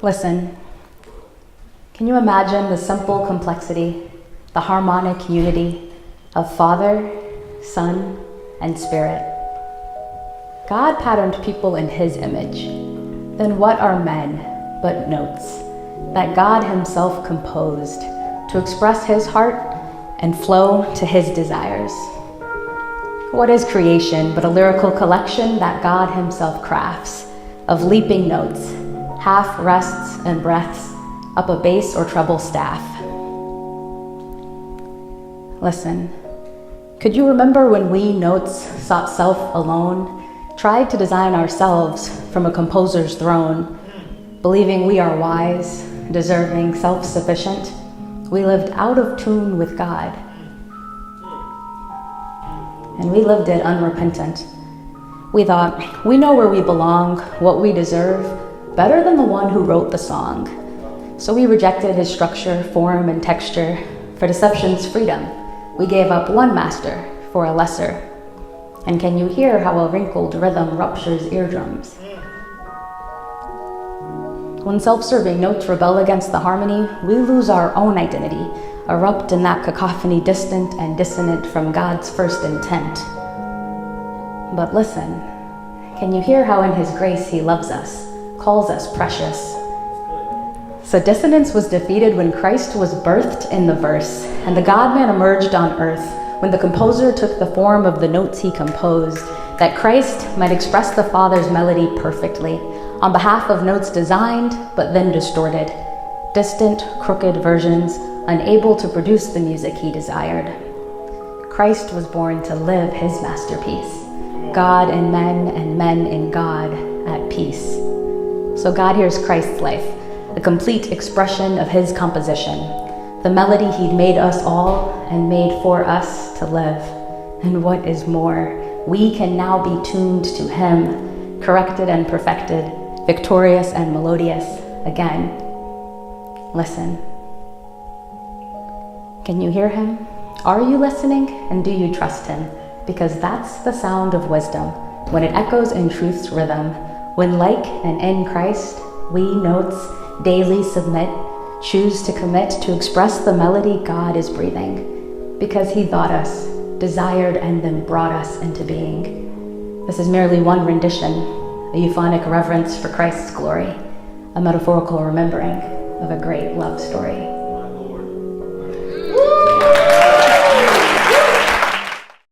Listen, can you imagine the simple complexity, the harmonic unity of Father, Son, and Spirit? God patterned people in His image. Then what are men but notes that God Himself composed to express His heart and flow to His desires? What is creation but a lyrical collection that God Himself crafts of leaping notes, half rests and breaths up a bass or treble staff? Listen, could you remember when we notes sought self alone, tried to design ourselves from a composer's throne, believing we are wise, deserving, self-sufficient? We lived out of tune with God, and we lived it unrepentant. We thought, we know where we belong, what we deserve, better than the one who wrote the song. So we rejected his structure, form, and texture. For deception's freedom, we gave up one master for a lesser. And can you hear how a wrinkled rhythm ruptures eardrums? When self-serving notes rebel against the harmony, we lose our own identity, erupt in that cacophony distant and dissonant from God's first intent. But listen, can you hear how in His grace He loves us, calls us precious? So dissonance was defeated when Christ was birthed in the verse, and the God-man emerged on earth, when the composer took the form of the notes he composed, that Christ might express the Father's melody perfectly, on behalf of notes designed, but then distorted, distant, crooked versions, unable to produce the music He desired. Christ was born to live His masterpiece, God in men and men in God at peace. So God hears Christ's life, the complete expression of His composition, the melody He'd made us all and made for us to live. And what is more, we can now be tuned to Him, corrected and perfected, victorious and melodious again. Listen. Can you hear Him? Are you listening? And do you trust Him? Because that's the sound of wisdom, when it echoes in truth's rhythm, when like and in Christ, we notes daily submit, choose to commit to express the melody God is breathing, because He thought us, desired, and then brought us into being. This is merely one rendition, a euphonic reverence for Christ's glory, a metaphorical remembering of a great love story.